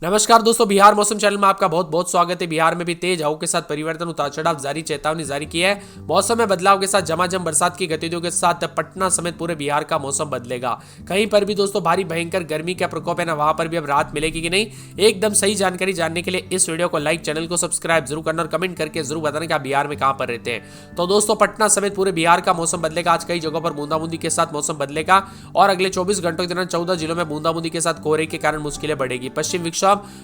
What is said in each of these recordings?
नमस्कार दोस्तों, बिहार मौसम चैनल में आपका बहुत बहुत स्वागत है। बिहार में भी तेज हवाओं के साथ परिवर्तन, उतार चढ़ाव जारी, चेतावनी जारी की है। मौसम में बदलाव के साथ झमाझम बरसात की गतिविधियों के साथ पटना समेत पूरे बिहार का मौसम बदलेगा। कहीं पर भी दोस्तों भारी भयंकर गर्मी का प्रकोप है ना, वहां पर भी अब राहत मिलेगी कि नहीं, एकदम सही जानकारी जानने के लिए इस वीडियो को लाइक, चैनल को सब्सक्राइब जरूर करना और कमेंट करके जरूर बताना कि आप बिहार में कहां पर रहते हैं। तो दोस्तों पटना समेत पूरे बिहार का मौसम बदलेगा। आज कई जगहों पर बूंदाबूंदी के साथ मौसम बदलेगा और अगले 24 घंटों के दौरान 14 जिलों में बूंदाबूंदी के साथ कोहरे के कारण मुश्किलें बढ़ेगी। पश्चिम विक्षोभ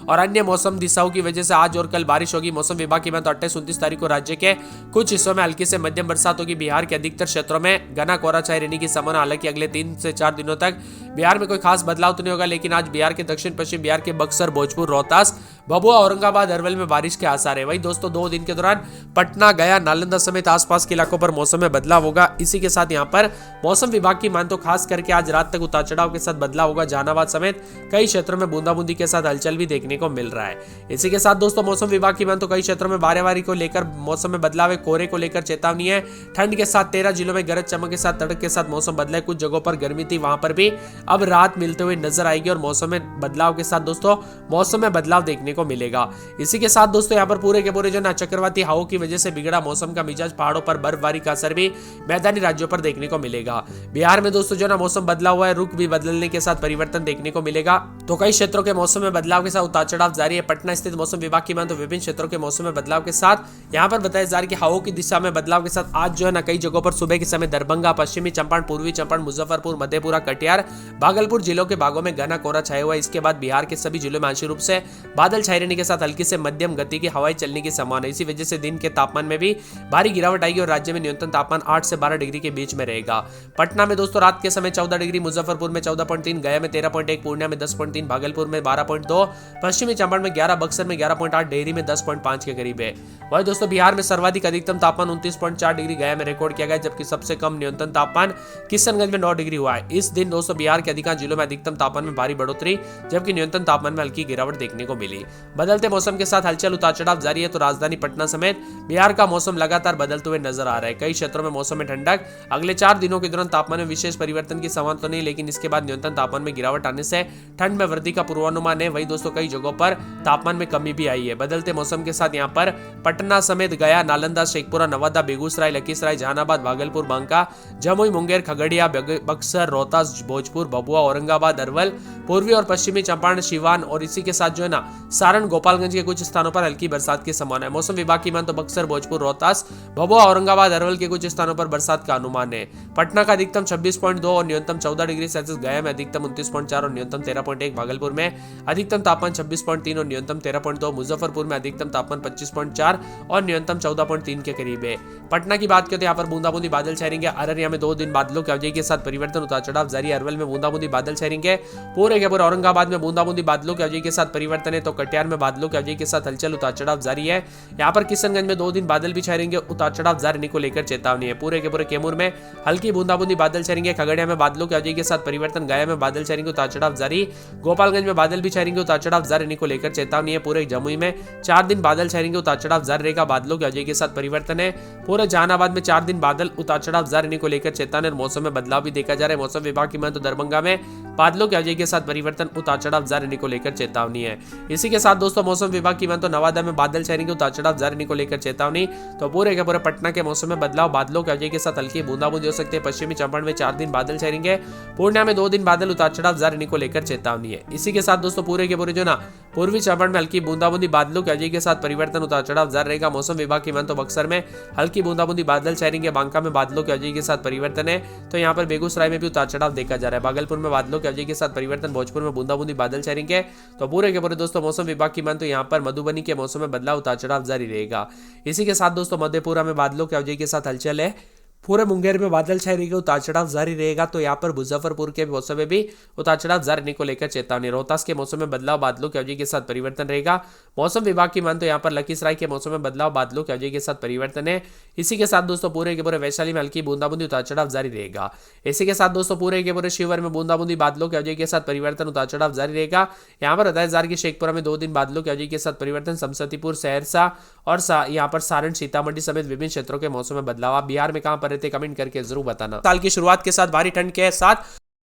और अन्य मौसम दिशाओं की वजह से आज और कल बारिश होगी। मौसम विभाग की बात 28-29 तारीख को राज्य के कुछ हिस्सों में हल्की से मध्यम बरसात होगी। बिहार के अधिकतर क्षेत्रों में घना कोहरा छाए रहने की संभावना। हालांकि अगले 3 से 4 दिनों तक बिहार में कोई खास बदलाव तो नहीं होगा, लेकिन आज बिहार के दक्षिण पश्चिम बिहार के बक्सर, भोजपुर, रोहतास, भभुआ, औरंगाबाद, अरवल में बारिश के आसार है। वही दोस्तों 2 दिन के दौरान पटना, गया, नालंदा समेत आसपास के इलाकों पर मौसम में बदलाव होगा। इसी के साथ यहाँ पर मौसम विभाग की मान तो खास करके आज रात तक उतार चढ़ाव के साथ बदलाव होगा। जहानाबाद समेत कई क्षेत्रों में बूंदाबूंदी के साथ हलचल भी देखने को मिल रहा है। इसी के साथ दोस्तों मौसम विभाग की मान तो कई क्षेत्रों में बारेबारी को लेकर मौसम में बदलाव है। कोहरे को लेकर चेतावनी है। ठंड के साथ 13 जिलों में गरज चमक के साथ तड़क के साथ मौसम बदला है। कुछ जगहों पर गर्मी थी, वहां पर भी अब राहत मिलते हुए नजर आएगी और मौसम में बदलाव के साथ दोस्तों मौसम में बदलाव देखने को मिलेगा। इसी के साथ दोस्तों यहाँ पर पूरे के पूरे जो ना चक्रवाती हवाओं की वजह से बिगड़ा मौसम का मिजाज, पहाड़ों पर बर्फबारी का असर भी मैदानी राज्यों पर देखने को मिलेगा। बिहार में दोस्तों जो ना मौसम बदला हुआ है, रुख भी बदलने के साथ परिवर्तन देखने को मिलेगा। तो कई क्षेत्रों के मौसम में बदलाव के साथ उतार चढ़ाव जारी है। पटना स्थित मौसम विभाग की मान तो विभिन्न क्षेत्रों के मौसम में बदलाव के साथ यहाँ पर बताया जा रहा है कि हवाओं की दिशा में बदलाव के साथ आज जो है ना कई जगहों पर सुबह के समय दरभंगा, पश्चिमी चंपारण, पूर्वी चंपारण, मुजफ्फरपुर, मधेपुरा, कटिहार, भागलपुर जिलों के भागों में घना कोहरा छाया हुआ है। इसके बाद बिहार के सभी जिलों में आंशिक रूप से बादल छाए रहने के साथ हल्की से मध्यम गति की हवाएं चलने की संभावना है। इसी वजह से दिन के तापमान में भी भारी गिरावट आएगी और राज्य में न्यूनतम तापमान 8 से 12 डिग्री के बीच में रहेगा। पटना में दोस्तों रात के समय 14 डिग्री, मुजफ्फरपुर में 14.3, गया में 13.1, पूर्णिया में 10.3, भागलपुर में 12.2, पश्चिमी चंपारण में 11, बक्सर में 11.8, डेहरी में 10.5 के करीब है। वही दोस्तों बिहार में सर्वाधिक अधिकतम तापमान 29.4 डिग्री गया में रिकॉर्ड किया गया, जबकि सबसे कम न्यूनतम तापमान किशनगंज में 9 डिग्री हुआ है। इस दिन दोस्तों बिहार के अधिकांश जिलों में अधिकतम तापमान में भारी बढ़ोतरी, जबकि न्यूनतम तापमान में हल्की गिरावट देखने को मिली। बदलते मौसम के साथ हलचल, उतार चढ़ाव जारी है। तो राजधानी पटना समेत बिहार का मौसम लगातार बदलते हुए नजर आ रहा है। कई क्षेत्रों में मौसम में ठंडक, अगले 4 दिनों के दौरान तापमान में विशेष परिवर्तन की संभावना तो नहीं, लेकिन इसके बाद न्यूनतम तापमान में गिरावट आने से ठंड में वृद्धि का पूर्वानुमान है। वही दोस्तों कई जगहों पर तापमान में कमी भी आई है। बदलते मौसम के साथ यहाँ पर पटना समेत गया, नालंदा, शेखपुरा, नवादा, बेगूसराय, लखीसराय, जहानाबाद, भागलपुर, बांका, जमुई, मुंगेर, खगड़िया, बक्सर, रोहतास, भोजपुर, भभुआ, औरंगाबाद, अरवल, पूर्वी और पश्चिमी चंपारण, सिवान और इसी के साथ जो है ना सारण, गोपालगंज के कुछ स्थानों पर हल्की बरसात की संभावना है। मौसम विभाग की मान तो बक्सर, भोजपुर, रोहतास, भभुआ, औरंगाबाद, अरवल के कुछ स्थानों पर बरसात का अनुमान है। पटना का अधिकतम 26.2 और न्यूनतम 14 डिग्री सेल्सियस, गया में अधिकतम 29.4 और न्यूनतम 13.1, भागलपुर में अधिकतम तापमान 26.3 और न्यूनतम 13.2, मुजफ्फरपुर में अधिकतम तापमान 25.4 और न्यूनतम 14.3 के करीब है। पटना की बात करते हैं, यहाँ पर बूंदाबूंदी बादल छाएंगे। अररिया में 2 दिन बादलों की अवधि के साथ परिवर्तन, उतार चढ़ाव जारी। अरवल में बूंदाबूंदी बादल छाएंगे। पूरे के पूरे औरंगाबाद में बूंदाबूंदी बादलों की अवधि के साथ परिवर्तन है। तो कटिहार में बादलों की अवधि के साथ हलचल, उतार चढ़ाव जारी है। यहाँ पर किशनगंज में 2 दिन बादल भी छाएंगे, उतार चढ़ाव जारी को लेकर चेतावनी है। पूरे के पूरे कैमूर में हल्की बूंदाबूंदी बादल छाएंगे। खगड़िया में बादलों की अवधि के साथ परिवर्तन, गया में बादल छाएंगे, उतार चढ़ाव जारी। गोपालगंज में बादल भी छाएंगे, उतार चढ़ाव जारी को लेकर चेतावनी है। पूरे जमुई में 4 दिन बादल छाएंगे, उतार चढ़ाव जारी रहेगा, बादलों की अवधि के साथ परिवर्तन है। पूरे जहानाबाद में 4 दिन बादल, उतार चढ़ाव जारी को लेकर चेतावनी और मौसम में बदलाव भी देखा जा रहा है। मौसम विभाग की मान तो दरभंगा में बादलों की अवधि के साथ परिवर्तन, उतार चढ़ाव जारी को लेकर चेतावनी है। इसी के साथ दोस्तों मौसम विभाग की मान तो नवादा में बादल छाएंगे, उतार चढ़ाव जारी को लेकर चेतावनी। तो पूरे के पूरे पटना के मौसम में बदलाव, बादलों की अवधि के साथ हल्की बूंदाबूंदी हो सकती है। पश्चिमी चंपारण में 4 दिन बादल छाएंगे। पूर्णिया में 2 दिन बादल, उतार चढ़ाव जारी को लेकर चेतावनी है। इसी के साथ दोस्तों पूरे के पूरे जो ना पूर्वी चंपारण में हल्की बूंदाबूंदी बादलों की अवधि के साथ परिवर्तन, उतार चढ़ाव जारी रहेगा। मौसम विभाग की मान तो बक्सर में हल्की बूंदाबूंदी बादल छाएंगे। बांका में बादलों की अवधि के साथ परिवर्तन है। तो यहाँ पर बेगूसराय में भी उतार चढ़ाव देखा जा रहा है। भागलपुर में बादलों की अवधि के साथ परिवर्तन, भोजपुर में बूंदाबूंदी बादल छाएंगे। तो पूरे के पूरे दोस्तों मौसम विभाग की मान तो यहाँ पर मधुबनी के मौसम में बदलाव, उतार चढ़ाव जारी रहेगा। इसी के साथ दोस्तों मधेपुरा में बादलों की अवधि के साथ हलचल है। पूरे मुंगेर में बादल छाए रहेगा, उतार चढ़ाव जारी रहेगा। तो यहाँ पर मुजफ्फरपुर के मौसम में भी उतार चढ़ाव जारी को लेकर चेतावनी। रोहतास के मौसम में बदलाव, बादलों की अवधि के साथ परिवर्तन रहेगा। मौसम विभाग की मान तो यहाँ पर लखीसराय के मौसम में बदलाव, बादलों की अवधि के साथ परिवर्तन है। इसी के साथ दोस्तों पूरे के पूरे वैशाली में हल्की बूंदाबूंदी, उतार चढ़ाव जारी रहेगा। इसी के साथ दोस्तों पूरे के पूरे शिवहर में बूंदाबूंदी, बादलों की अवधि के साथ परिवर्तन, उतार चढ़ाव जारी रहेगा। यहाँ पर बताया जा रहा है कि शेखपुरा में 2 दिन बादलों की अवधि के साथ परिवर्तन, समस्तीपुर, सहरसा और यहाँ पर सारण, सीतामढ़ी समेत विभिन्न क्षेत्रों के मौसम में बदलाव। आप बिहार में कहां पर रहते कमेंट करके जरूर बताना। साल की शुरुआत के साथ भारी ठंड के साथ